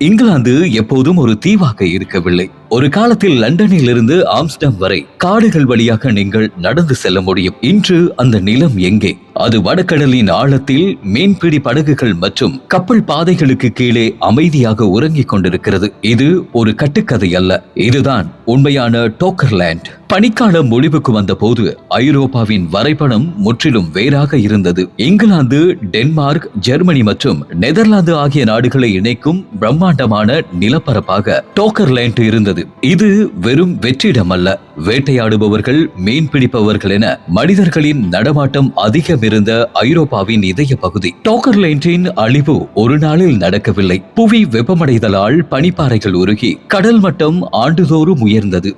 இங்கிலாந்து எப்போதும் ஒரு தீவாக இருக்கவில்லை. ஒரு காலத்தில் லண்டனில் இருந்து ஆம்ஸ்டர்டாம் வரை காடுகள் வழியாக நீங்கள் நடந்து செல்ல முடியும். இன்று அந்த நிலம் எங்கே? அது வடகடலின் ஆழத்தில் மீன்பிடி படகுகள் மற்றும் கப்பல் பாதைகளுக்கு கீழே அமைதியாக உறங்கிக் கொண்டிருக்கிறது. இது ஒரு கட்டுக்கதை அல்ல, இதுதான் உண்மையான டோக்கர்லேண்ட். பனிக்காலம் முடிவுக்கு வந்த போது ஐரோப்பாவின் வரைபடம் முற்றிலும் வேறாக இருந்தது. இங்கிலாந்து, டென்மார்க், ஜெர்மனி மற்றும் நெதர்லாந்து ஆகிய நாடுகளை இணைக்கும் பிரம்மாண்டமான நிலப்பரப்பாக டோக்கர்லேண்ட் இருந்தது. இது வெறும் வெற்றிடம் அல்ல, வேட்டையாடுபவர்கள், மீன் பிடிப்பவர்கள் என மனிதர்களின் நடமாட்டம் அதிகம் இருந்த ஐரோப்பாவின் இதய பகுதி. டோக்கர்லேண்டின் அழிவு ஒரு நாளில் நடக்கவில்லை. புவி வெப்பமடைதலால் பனிப்பாறைகள் உருகி கடல் மட்டம் ஆண்டுதோறும் உயர்ந்தது.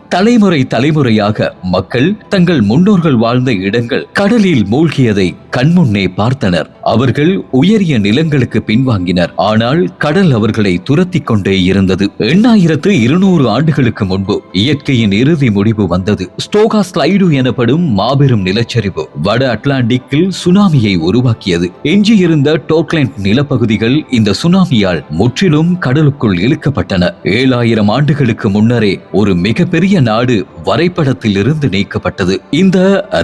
தலைமுறையாக மக்கள் தங்கள் முன்னோர்கள் வாழ்ந்த இடங்கள் கடலில் மூழ்கியதை கண்முன்னே பார்த்தனர். அவர்கள் உயரிய நிலங்களுக்கு பின்வாங்கினர். ஆனால் கடல் அவர்களை துரத்தி கொண்டே இருந்தது. 8200 ஆண்டுகளுக்கு முன்பு இயற்கையின் இறுதி முடிவு வந்தது. ஸ்டோகா ஸ்லைடு எனப்படும் மாபெரும் நிலச்சரிவு வட அட்லாண்டிக்கில் சுனாமியை உருவாக்கியது. எஞ்சியிருந்த டோக்லேண்ட் நிலப்பகுதிகள் இந்த சுனாமியால் முற்றிலும் கடலுக்குள் இழுக்கப்பட்டன. 7000 ஆண்டுகளுக்கு முன்னரே ஒரு மிகப்பெரிய நாடு வரைபடத்தில் இருந்து நீக்கப்பட்டது. இந்த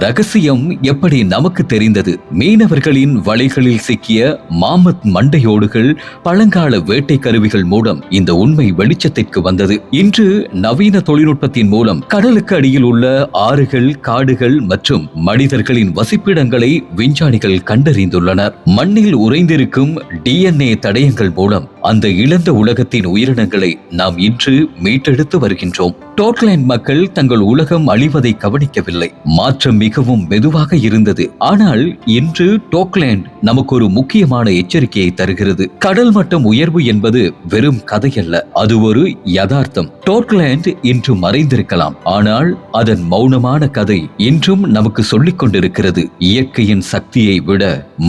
ரகசியம் எப்படி நமக்கு தெரிந்தது? மீனவர்களின் வலைகளில் சிக்கிய மாமத் மண்டையோடுகள், பழங்கால வேட்டை கருவிகள் மூலம் இந்த உண்மை வெளிச்சத்திற்கு வந்தது. இன்று நவீன தொழில்நுட்பத்தின் மூலம் கடலுக்கு அடியில் உள்ள ஆறுகள், காடுகள் மற்றும் மனிதர்களின் வசிப்பிடங்களை விஞ்ஞானிகள் கண்டறிந்துள்ளனர். மண்ணில் உறைந்திருக்கும் DNA தடயங்கள் மூலம் அந்த இழந்த உலகத்தின் உயிரினங்களை நாம் இன்று மீட்டெடுத்து வருகின்றோம். டோக்லேண்ட் மக்கள் தங்கள் உலகம் அழிவதை கவனிக்கவில்லை. மாற்றம் மிகவும் மெதுவாக இருந்தது. ஆனால் இன்று டோக்லேண்ட் நமக்கு ஒரு முக்கியமான எச்சரிக்கையை தருகிறது. கடல் மட்டம் உயர்வு என்பது வெறும் கதையல்ல, அது ஒரு யதார்த்தம். டோக்லேண்ட் இன்று மறைந்திருக்கலாம், ஆனால் அதன் மௌனமான கதை இன்றும் நமக்கு சொல்லிக் கொண்டிருக்கிறது. இயற்கையின் சக்தியை விட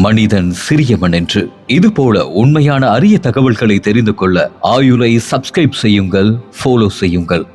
மனிதன் சிறியவன் என்று. இதுபோல உண்மையான அரிய தகவல்களை தெரிந்து கொள்ள ஆயுளை சப்ஸ்கிரைப் செய்யுங்கள், ஃபாலோ செய்யுங்கள்.